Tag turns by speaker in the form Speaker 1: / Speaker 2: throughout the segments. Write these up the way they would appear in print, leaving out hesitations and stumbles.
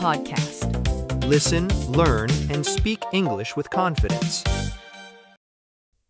Speaker 1: podcast.
Speaker 2: Listen, learn, and speak English with confidence.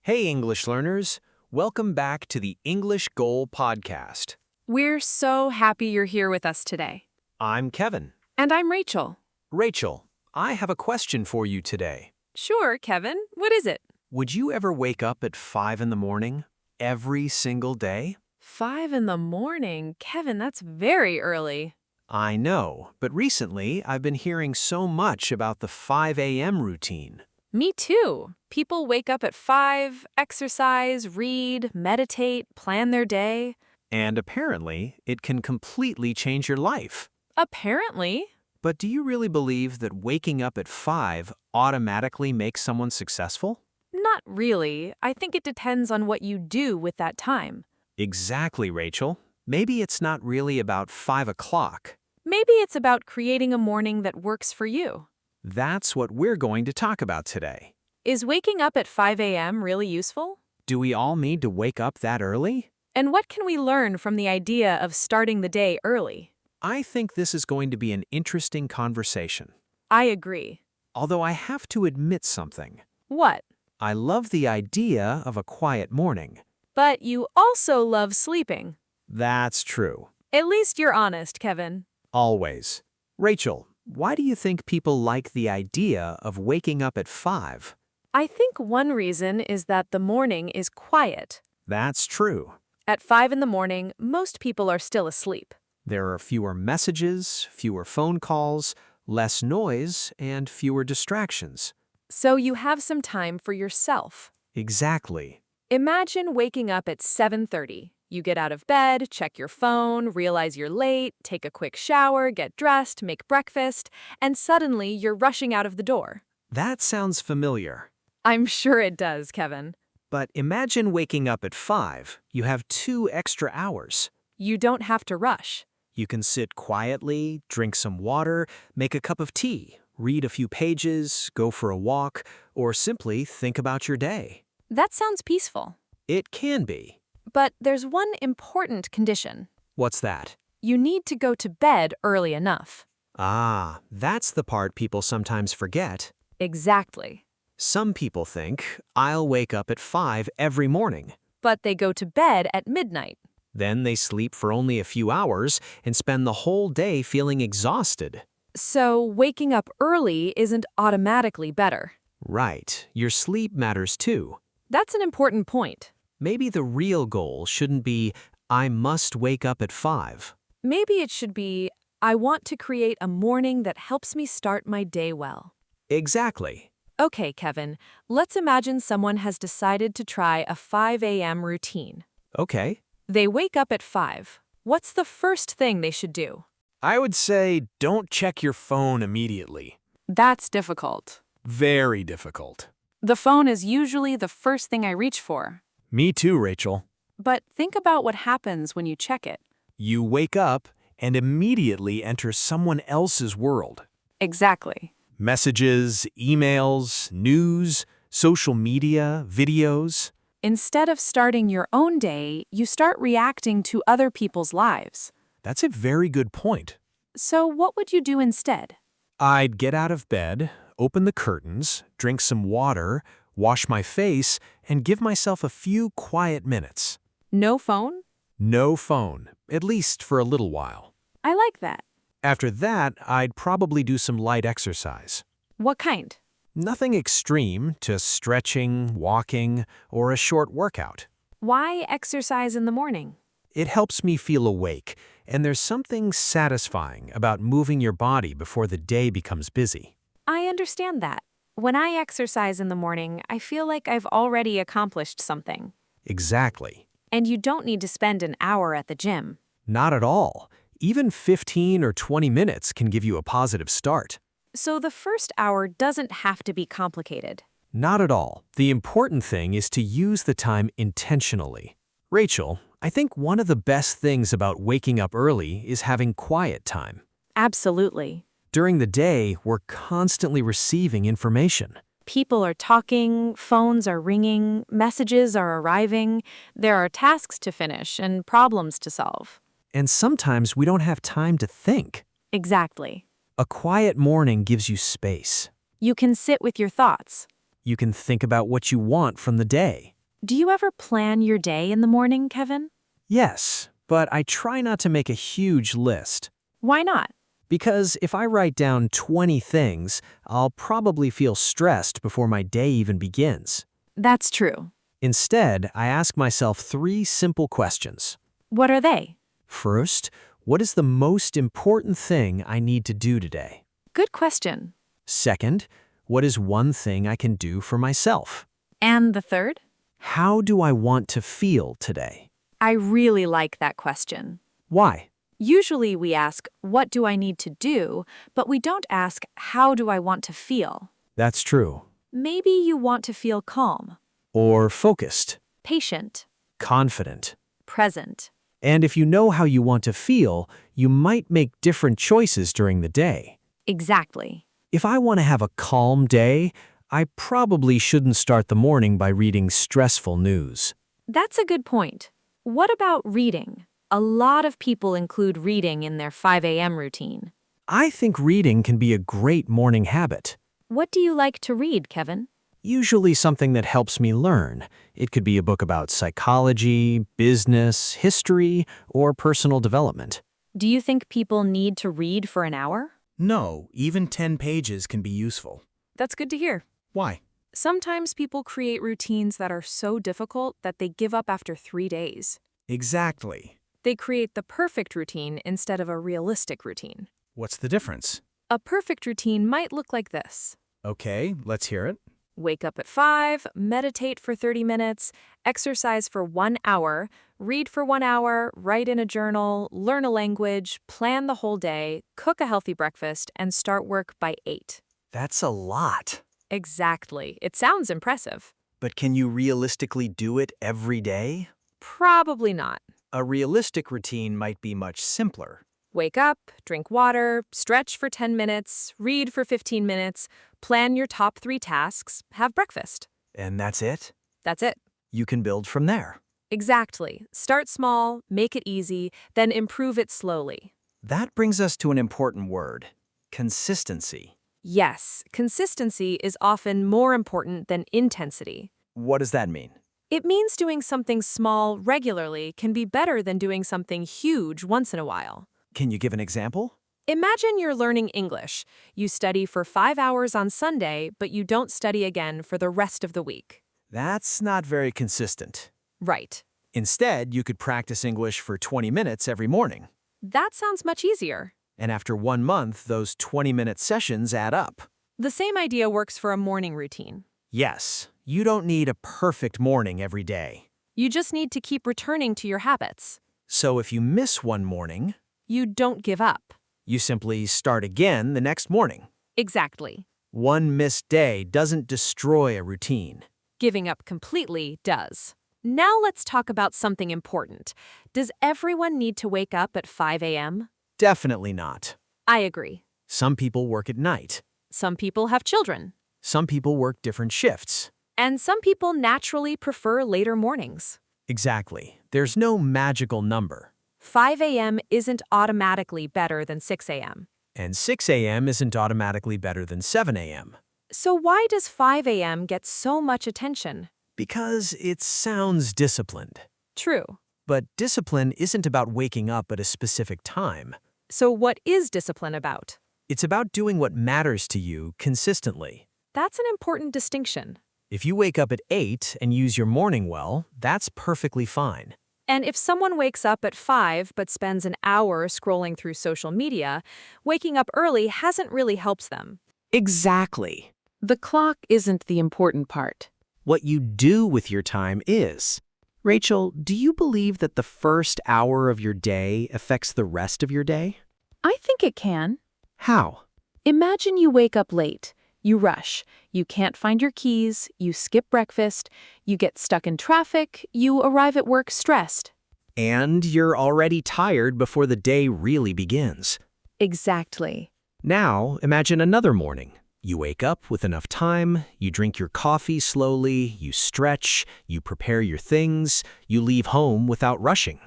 Speaker 3: Hey, English learners. Welcome back to the English Goal podcast.
Speaker 1: We're so happy you're here with us today.
Speaker 3: I'm Kevin.
Speaker 1: And I'm Rachel.
Speaker 3: Rachel, I have a question for you today.
Speaker 1: Sure, Kevin. What is it?
Speaker 3: Would you ever wake up at 5 in the morning every single day?
Speaker 1: 5 in the morning? Kevin, that's very early.
Speaker 3: I know, but recently I've been hearing so much about the 5 a.m. routine.
Speaker 1: Me too. People wake up at 5, exercise, read, meditate, plan their day.
Speaker 3: And apparently, it can completely change your life.
Speaker 1: Apparently.
Speaker 3: But do you really believe that waking up at 5 automatically makes someone successful?
Speaker 1: Not really. I think it depends on what you do with that time.
Speaker 3: Exactly, Rachel. Maybe it's not really about 5 o'clock.
Speaker 1: Maybe it's about creating a morning that works for you.
Speaker 3: That's what we're going to talk about today.
Speaker 1: Is waking up at 5 a.m. really useful?
Speaker 3: Do we all need to wake up that early?
Speaker 1: And what can we learn from the idea of starting the day early?
Speaker 3: I think this is going to be an interesting conversation.
Speaker 1: I agree.
Speaker 3: Although I have to admit something.
Speaker 1: What?
Speaker 3: I love the idea of a quiet morning.
Speaker 1: But you also love sleeping.
Speaker 3: That's true.
Speaker 1: At least you're honest, Kevin.
Speaker 3: Always. Rachel, why do you think people like the idea of waking up at 5?
Speaker 1: I think one reason is that the morning is quiet.
Speaker 3: That's true.
Speaker 1: At 5 in the morning, most people are still asleep.
Speaker 3: There are fewer messages, fewer phone calls, less noise, and fewer distractions.
Speaker 1: So you have some time for yourself.
Speaker 3: Exactly.
Speaker 1: Imagine waking up at 7:30. You get out of bed, check your phone, realize you're late, take a quick shower, get dressed, make breakfast, and suddenly you're rushing out of the door.
Speaker 3: That sounds familiar.
Speaker 1: I'm sure it does, Kevin.
Speaker 3: But imagine waking up at 5. You have 2 extra hours.
Speaker 1: You don't have to rush.
Speaker 3: You can sit quietly, drink some water, make a cup of tea, read a few pages, go for a walk, or simply think about your day.
Speaker 1: That sounds peaceful.
Speaker 3: It can be.
Speaker 1: But there's one important condition.
Speaker 3: What's that?
Speaker 1: You need to go to bed early enough.
Speaker 3: Ah, that's the part people sometimes forget.
Speaker 1: Exactly.
Speaker 3: Some people think, I'll wake up at 5 every morning.
Speaker 1: But they go to bed at midnight.
Speaker 3: Then they sleep for only a few hours and spend the whole day feeling exhausted.
Speaker 1: So waking up early isn't automatically better.
Speaker 3: Right. Your sleep matters too.
Speaker 1: That's an important point.
Speaker 3: Maybe the real goal shouldn't be, I must wake up at 5.
Speaker 1: Maybe it should be, I want to create a morning that helps me start my day well.
Speaker 3: Exactly.
Speaker 1: Okay, Kevin, let's imagine someone has decided to try a 5 a.m. routine.
Speaker 3: Okay.
Speaker 1: They wake up at 5. What's the first thing they should do?
Speaker 4: I would say don't check your phone immediately.
Speaker 1: That's difficult.
Speaker 4: Very difficult.
Speaker 1: The phone is usually the first thing I reach for.
Speaker 4: Me too, Rachel.
Speaker 1: But think about what happens when you check it.
Speaker 4: You wake up and immediately enter someone else's world.
Speaker 1: Exactly.
Speaker 4: Messages, emails, news, social media, videos.
Speaker 1: Instead of starting your own day, you start reacting to other people's lives.
Speaker 4: That's a very good point.
Speaker 1: So what would you do instead?
Speaker 4: I'd get out of bed, open the curtains, drink some water, wash my face, and give myself a few quiet minutes.
Speaker 1: No phone?
Speaker 4: No phone, at least for a little while.
Speaker 1: I like that.
Speaker 4: After that, I'd probably do some light exercise.
Speaker 1: What kind?
Speaker 4: Nothing extreme, just stretching, walking, or a short workout.
Speaker 1: Why exercise in the morning?
Speaker 4: It helps me feel awake, and there's something satisfying about moving your body before the day becomes busy.
Speaker 1: I understand that. When I exercise in the morning, I feel like I've already accomplished something.
Speaker 4: Exactly.
Speaker 1: And you don't need to spend an hour at the gym.
Speaker 4: Not at all. Even 15 or 20 minutes can give you a positive start.
Speaker 1: So the first hour doesn't have to be complicated.
Speaker 4: Not at all. The important thing is to use the time intentionally. Rachel, I think one of the best things about waking up early is having quiet time.
Speaker 1: Absolutely.
Speaker 4: During the day, we're constantly receiving information.
Speaker 1: People are talking, phones are ringing, messages are arriving, there are tasks to finish and problems to solve.
Speaker 4: And sometimes we don't have time to think.
Speaker 1: Exactly.
Speaker 4: A quiet morning gives you space.
Speaker 1: You can sit with your thoughts.
Speaker 4: You can think about what you want from the day.
Speaker 1: Do you ever plan your day in the morning, Kevin?
Speaker 4: Yes, but I try not to make a huge list.
Speaker 1: Why not?
Speaker 4: Because if I write down 20 things, I'll probably feel stressed before my day even begins.
Speaker 1: That's true.
Speaker 4: Instead, I ask myself 3 simple questions.
Speaker 1: What are they?
Speaker 4: First, what is the most important thing I need to do today?
Speaker 1: Good question.
Speaker 4: Second, what is one thing I can do for myself?
Speaker 1: And the third?
Speaker 4: How do I want to feel today?
Speaker 1: I really like that question.
Speaker 4: Why?
Speaker 1: Usually we ask, what do I need to do? But we don't ask, how do I want to feel?
Speaker 4: That's true.
Speaker 1: Maybe you want to feel calm,
Speaker 4: Or focused,
Speaker 1: patient,
Speaker 4: confident.
Speaker 1: present.
Speaker 4: And if you know how you want to feel, you might make different choices during the day.
Speaker 1: Exactly.
Speaker 4: If I want to have a calm day, I probably shouldn't start the morning by reading stressful news.
Speaker 1: That's a good point. What about reading? A lot of people include reading in their 5 a.m. routine.
Speaker 4: I think reading can be a great morning habit.
Speaker 1: What do you like to read, Kevin?
Speaker 4: Usually something that helps me learn. It could be a book about psychology, business, history, or personal development.
Speaker 1: Do you think people need to read for an hour?
Speaker 5: No, even 10 pages can be useful.
Speaker 1: That's good to hear.
Speaker 5: Why?
Speaker 1: Sometimes people create routines that are so difficult that they give up after 3 days.
Speaker 5: Exactly.
Speaker 1: They create the perfect routine instead of a realistic routine.
Speaker 5: What's the difference?
Speaker 1: A perfect routine might look like this.
Speaker 5: Okay, let's hear it.
Speaker 1: Wake up at 5, meditate for 30 minutes, exercise for 1 hour, read for 1 hour, write in a journal, learn a language, plan the whole day, cook a healthy breakfast, and start work by 8.
Speaker 2: That's a lot.
Speaker 1: Exactly. It sounds impressive.
Speaker 2: But can you realistically do it every day?
Speaker 1: Probably not.
Speaker 2: A realistic routine might be much simpler.
Speaker 1: Wake up, drink water, stretch for 10 minutes, read for 15 minutes, plan your top 3 tasks, have breakfast.
Speaker 2: And that's it?
Speaker 1: That's it.
Speaker 2: You can build from there.
Speaker 1: Exactly. Start small, make it easy, then improve it slowly.
Speaker 2: That brings us to an important word: consistency.
Speaker 1: Yes, consistency is often more important than intensity.
Speaker 2: What does that mean?
Speaker 1: It means doing something small regularly can be better than doing something huge once in a while.
Speaker 2: Can you give an example?
Speaker 1: Imagine you're learning English. You study for 5 hours on Sunday, but you don't study again for the rest of the week.
Speaker 2: That's not very consistent.
Speaker 1: Right.
Speaker 2: Instead, you could practice English for 20 minutes every morning.
Speaker 1: That sounds much easier.
Speaker 2: And after 1 month, those 20-minute sessions add up.
Speaker 1: The same idea works for a morning routine.
Speaker 2: Yes, you don't need a perfect morning every day.
Speaker 1: You just need to keep returning to your habits.
Speaker 2: So if you miss one morning,
Speaker 1: You don't give up.
Speaker 2: you simply start again the next morning.
Speaker 1: Exactly.
Speaker 2: One missed day doesn't destroy a routine.
Speaker 1: Giving up completely does. Now let's talk about something important. Does everyone need to wake up at 5 a.m.?
Speaker 2: Definitely not.
Speaker 1: I agree.
Speaker 2: Some people work at night.
Speaker 1: Some people have children.
Speaker 2: Some people work different shifts.
Speaker 1: And some people naturally prefer later mornings.
Speaker 2: Exactly. There's no magical number.
Speaker 1: 5 a.m. isn't automatically better than 6 a.m.
Speaker 2: And 6 a.m. isn't automatically better than 7 a.m.
Speaker 1: So why does 5 a.m. get so much attention?
Speaker 2: Because it sounds disciplined.
Speaker 1: True.
Speaker 2: But discipline isn't about waking up at a specific time.
Speaker 1: So what is discipline about?
Speaker 2: It's about doing what matters to you consistently.
Speaker 1: That's an important distinction.
Speaker 2: If you wake up at 8 and use your morning well, that's perfectly fine.
Speaker 1: And if someone wakes up at 5 but spends an hour scrolling through social media, waking up early hasn't really helped them.
Speaker 2: Exactly.
Speaker 6: The clock isn't the important part.
Speaker 3: What you do with your time is. Rachel, do you believe that the first hour of your day affects the rest of your day?
Speaker 6: I think it can.
Speaker 3: How?
Speaker 6: Imagine you wake up late. You rush. You can't find your keys. You skip breakfast. You get stuck in traffic. You arrive at work stressed.
Speaker 3: And you're already tired before the day really begins.
Speaker 6: Exactly.
Speaker 3: Now, imagine another morning. You wake up with enough time, you drink your coffee slowly, you stretch, you prepare your things, you leave home without rushing.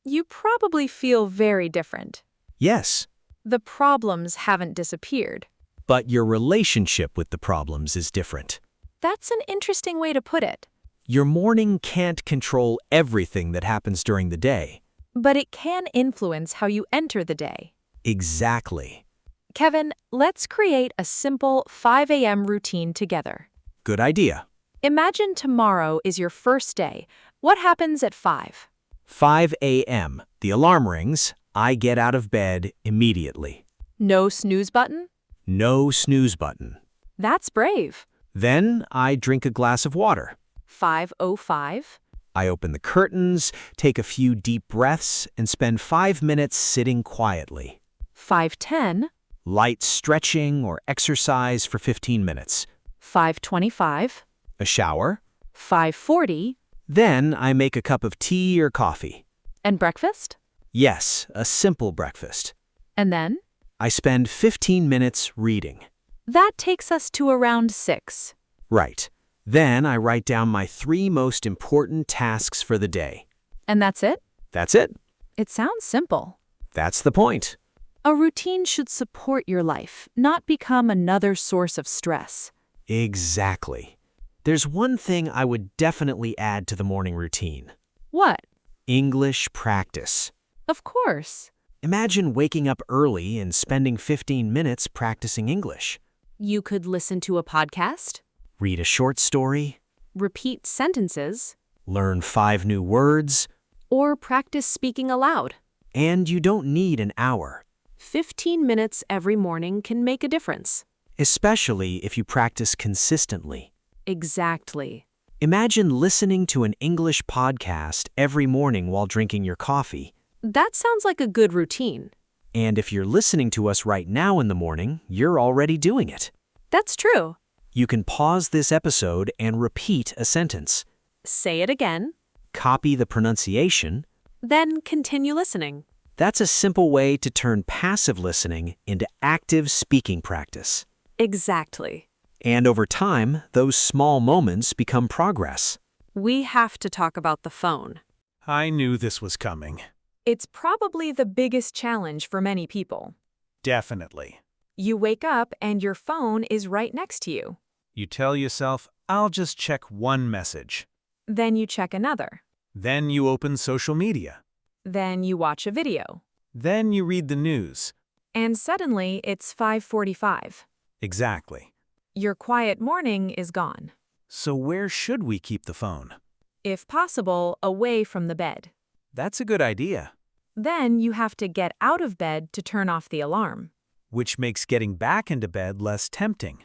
Speaker 1: You probably feel very different.
Speaker 3: Yes,
Speaker 1: The problems haven't disappeared.
Speaker 3: But your relationship with the problems is different.
Speaker 1: That's an interesting way to put it.
Speaker 3: Your morning can't control everything that happens during the day.
Speaker 1: But it can influence how you enter the day.
Speaker 3: Exactly.
Speaker 1: Kevin, let's create a simple 5 a.m. routine together.
Speaker 3: Good idea.
Speaker 1: Imagine tomorrow is your first day. What happens at 5?
Speaker 3: 5 a.m. The alarm rings. I get out of bed immediately.
Speaker 1: No snooze button?
Speaker 3: No snooze button.
Speaker 1: That's brave.
Speaker 3: Then I drink a glass of water.
Speaker 1: 5:05?
Speaker 3: I open the curtains, take a few deep breaths, and spend 5 minutes sitting quietly.
Speaker 1: 5:10?
Speaker 3: Light stretching or exercise for 15 minutes.
Speaker 1: 5:25?
Speaker 3: A shower.
Speaker 1: 5:40?
Speaker 3: Then I make a cup of tea or coffee.
Speaker 1: And breakfast?
Speaker 3: Yes, a simple breakfast.
Speaker 1: And then?
Speaker 3: I spend 15 minutes reading.
Speaker 1: That takes us to around 6.
Speaker 3: Right. Then I write down my 3 most important tasks for the day.
Speaker 1: And that's it?
Speaker 3: That's it.
Speaker 1: It sounds simple.
Speaker 3: That's the point.
Speaker 1: A routine should support your life, not become another source of stress.
Speaker 3: Exactly. There's one thing I would definitely add to the morning routine.
Speaker 1: What?
Speaker 3: English practice.
Speaker 1: Of course.
Speaker 3: Imagine waking up early and spending 15 minutes practicing English.
Speaker 1: You could listen to a podcast,
Speaker 3: Read a short story,
Speaker 1: repeat sentences,
Speaker 3: learn 5 new words,
Speaker 1: or practice speaking aloud.
Speaker 3: and you don't need an hour,
Speaker 1: 15 minutes every morning can make a difference.
Speaker 3: especially if you practice consistently.
Speaker 1: Exactly.
Speaker 3: Imagine listening to an English podcast every morning while drinking your coffee.
Speaker 1: That sounds like a good routine.
Speaker 3: And if you're listening to us right now in the morning, you're already doing it.
Speaker 1: That's true.
Speaker 3: You can pause this episode and repeat a sentence.
Speaker 1: Say it again,
Speaker 3: Copy the pronunciation.
Speaker 1: then continue listening.
Speaker 3: That's a simple way to turn passive listening into active speaking practice.
Speaker 1: Exactly.
Speaker 3: And over time, those small moments become progress.
Speaker 1: We have to talk about the phone.
Speaker 5: I knew this was coming.
Speaker 1: It's probably the biggest challenge for many people.
Speaker 5: Definitely.
Speaker 1: You wake up and your phone is right next to you.
Speaker 5: You tell yourself, I'll just check one message.
Speaker 1: Then you check another.
Speaker 5: Then you open social media.
Speaker 1: Then you watch a video.
Speaker 5: Then you read the news.
Speaker 1: And suddenly it's 5:45.
Speaker 5: Exactly.
Speaker 1: Your quiet morning is gone.
Speaker 5: So where should we keep the phone?
Speaker 1: If possible, away from the bed.
Speaker 5: That's a good idea.
Speaker 1: Then you have to get out of bed to turn off the alarm.
Speaker 5: Which makes getting back into bed less tempting.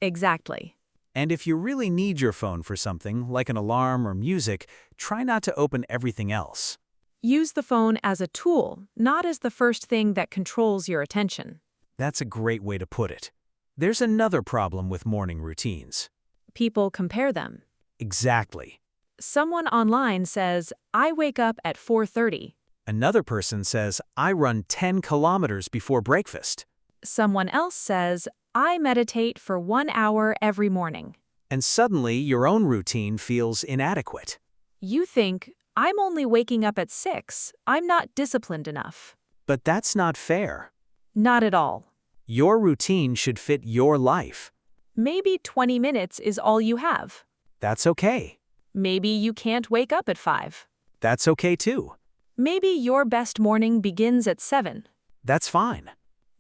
Speaker 1: Exactly.
Speaker 5: And if you really need your phone for something, like an alarm or music, try not to open everything else.
Speaker 1: Use the phone as a tool, not as the first thing that controls your attention.
Speaker 5: That's a great way to put it. There's another problem with morning routines.
Speaker 1: People compare them.
Speaker 5: Exactly.
Speaker 1: Someone online says, I wake up at 4:30.
Speaker 5: Another person says, I run 10 kilometers before breakfast.
Speaker 1: Someone else says, I meditate for 1 hour every morning.
Speaker 5: And suddenly your own routine feels inadequate.
Speaker 1: You think, I'm only waking up at 6. I'm not disciplined enough.
Speaker 5: But that's not fair.
Speaker 1: Not at all.
Speaker 5: Your routine should fit your life.
Speaker 1: Maybe 20 minutes is all you have.
Speaker 5: That's okay.
Speaker 1: Maybe you can't wake up at 5.
Speaker 5: That's okay too.
Speaker 1: Maybe your best morning begins at 7.
Speaker 5: That's fine.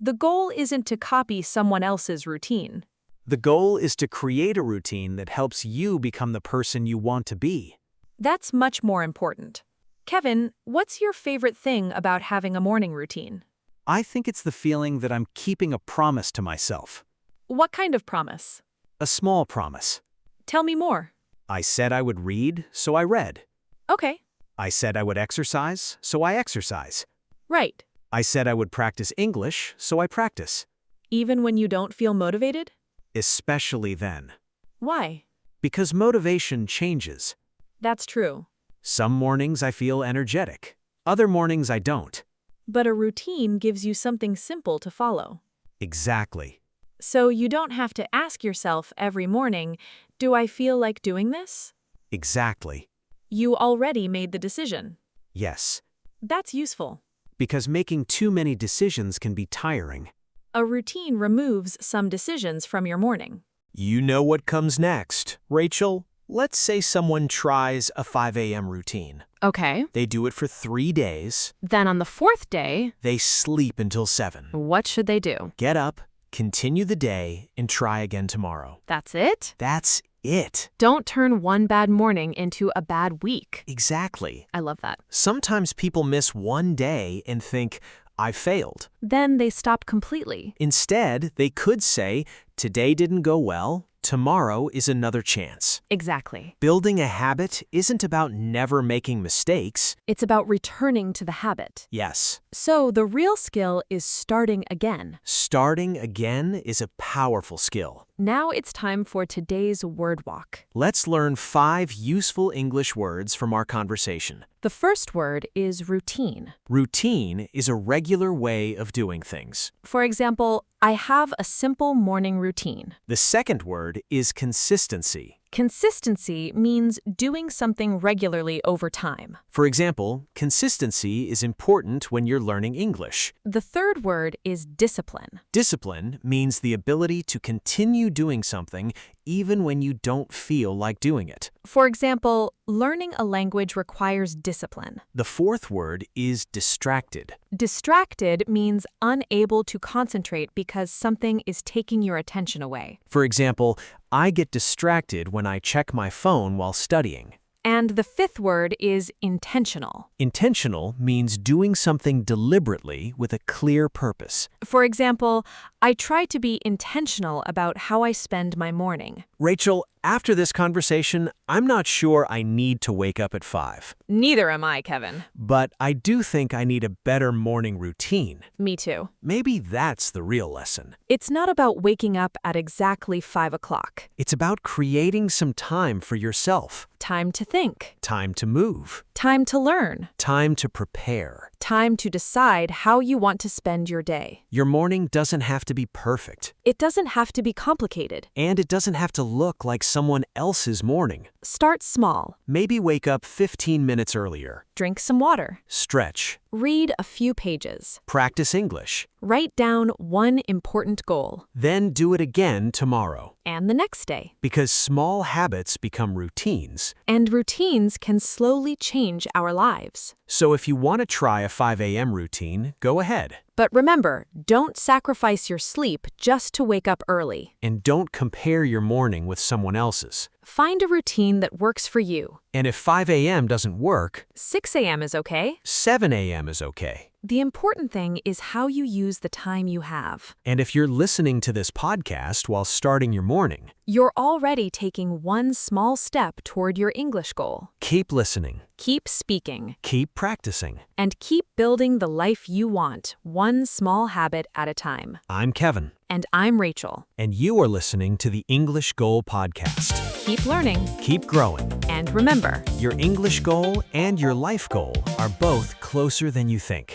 Speaker 1: The goal isn't to copy someone else's routine.
Speaker 5: The goal is to create a routine that helps you become the person you want to be.
Speaker 1: That's much more important. Kevin, what's your favorite thing about having a morning routine?
Speaker 5: I think it's the feeling that I'm keeping a promise to myself.
Speaker 1: What kind of promise?
Speaker 5: A small promise.
Speaker 1: Tell me more.
Speaker 5: I said I would read, so I read.
Speaker 1: Okay.
Speaker 5: I said I would exercise, so I exercise.
Speaker 1: Right.
Speaker 5: I said I would practice English, so I practice.
Speaker 1: Even when you don't feel motivated?
Speaker 5: Especially then.
Speaker 1: Why?
Speaker 5: Because motivation changes.
Speaker 1: That's true.
Speaker 5: Some mornings I feel energetic. Other mornings I don't.
Speaker 1: But a routine gives you something simple to follow.
Speaker 5: Exactly.
Speaker 1: So you don't have to ask yourself every morning, do I feel like doing this?
Speaker 5: Exactly.
Speaker 1: You already made the decision.
Speaker 5: Yes.
Speaker 1: That's useful.
Speaker 5: because making too many decisions can be tiring.
Speaker 1: A routine removes some decisions from your morning.
Speaker 2: You know what comes next. Rachel, let's say someone tries a 5 a.m. routine.
Speaker 6: Okay.
Speaker 2: They do it for 3 days.
Speaker 6: Then on the fourth day,
Speaker 2: They sleep until 7.
Speaker 6: what should they do?
Speaker 2: Get up, continue the day, and try again tomorrow.
Speaker 6: That's it?
Speaker 2: That's it.
Speaker 6: Don't turn one bad morning into a bad week.
Speaker 2: Exactly.
Speaker 6: I love that.
Speaker 2: Sometimes people miss one day and think, I failed.
Speaker 6: Then they stop completely.
Speaker 2: Instead, they could say, today didn't go well, tomorrow is another chance.
Speaker 6: Exactly.
Speaker 2: Building a habit isn't about never making mistakes.
Speaker 6: It's about returning to the habit.
Speaker 2: Yes,
Speaker 6: So the real skill is starting again.
Speaker 2: starting again is a powerful skill.
Speaker 6: Now it's time for today's word walk.
Speaker 2: Let's learn 5 useful English words from our conversation.
Speaker 6: The first word is routine.
Speaker 2: Routine is a regular way of doing things.
Speaker 6: For example, I have a simple morning routine.
Speaker 2: The second word is consistency.
Speaker 6: Consistency means doing something regularly over time.
Speaker 2: For example, consistency is important when you're learning English.
Speaker 6: The third word is discipline.
Speaker 2: Discipline means the ability to continue doing something even when you don't feel like doing it.
Speaker 6: For example, learning a language requires discipline.
Speaker 2: The fourth word is distracted.
Speaker 6: Distracted means unable to concentrate because something is taking your attention away.
Speaker 2: For example, I get distracted when I check my phone while studying.
Speaker 6: And the fifth word is intentional.
Speaker 2: Intentional means doing something deliberately with a clear purpose.
Speaker 6: For example, I try to be intentional about how I spend my morning.
Speaker 2: Rachel, after this conversation, I'm not sure I need to wake up at 5.
Speaker 1: Neither am I, Kevin.
Speaker 2: But I do think I need a better morning routine.
Speaker 6: Me too.
Speaker 2: Maybe that's the real lesson.
Speaker 6: It's not about waking up at exactly 5 o'clock.
Speaker 2: It's about creating some time for yourself.
Speaker 6: Time to think.
Speaker 2: Time to move.
Speaker 6: Time to learn.
Speaker 2: Time to prepare.
Speaker 6: Time to decide how you want to spend your day.
Speaker 2: Your morning doesn't have to be perfect.
Speaker 6: It doesn't have to be complicated.
Speaker 2: And it doesn't have to look like someone else's morning.
Speaker 6: Start small.
Speaker 2: Maybe wake up 15 minutes earlier.
Speaker 6: Drink some water.
Speaker 2: Stretch.
Speaker 6: Read a few pages.
Speaker 2: Practice English.
Speaker 6: Write down one important goal.
Speaker 2: Then do it again tomorrow.
Speaker 6: And the next day.
Speaker 2: Because small habits become routines.
Speaker 6: And routines can slowly change our lives.
Speaker 2: So if you want to try a 5 a.m. routine, go ahead.
Speaker 6: But remember, don't sacrifice your sleep just to wake up early.
Speaker 2: And don't compare your morning with someone else's.
Speaker 6: Find a routine that works for you.
Speaker 2: And if 5 a.m. doesn't work,
Speaker 6: 6 a.m. is okay.
Speaker 2: 7 a.m. is okay.
Speaker 6: The important thing is how you use the time you have.
Speaker 2: And if you're listening to this podcast while starting your morning,
Speaker 6: You're already taking one small step toward your English goal.
Speaker 2: keep listening,
Speaker 6: Keep speaking,
Speaker 2: keep practicing.
Speaker 6: and keep building the life you want, one small habit at a time.
Speaker 2: I'm Kevin,
Speaker 6: And I'm Rachel.
Speaker 2: and you are listening to the English Goal Podcast.
Speaker 6: Keep learning,
Speaker 2: Keep growing.
Speaker 6: and remember,
Speaker 2: Your English goal and your life goal are both closer than you think.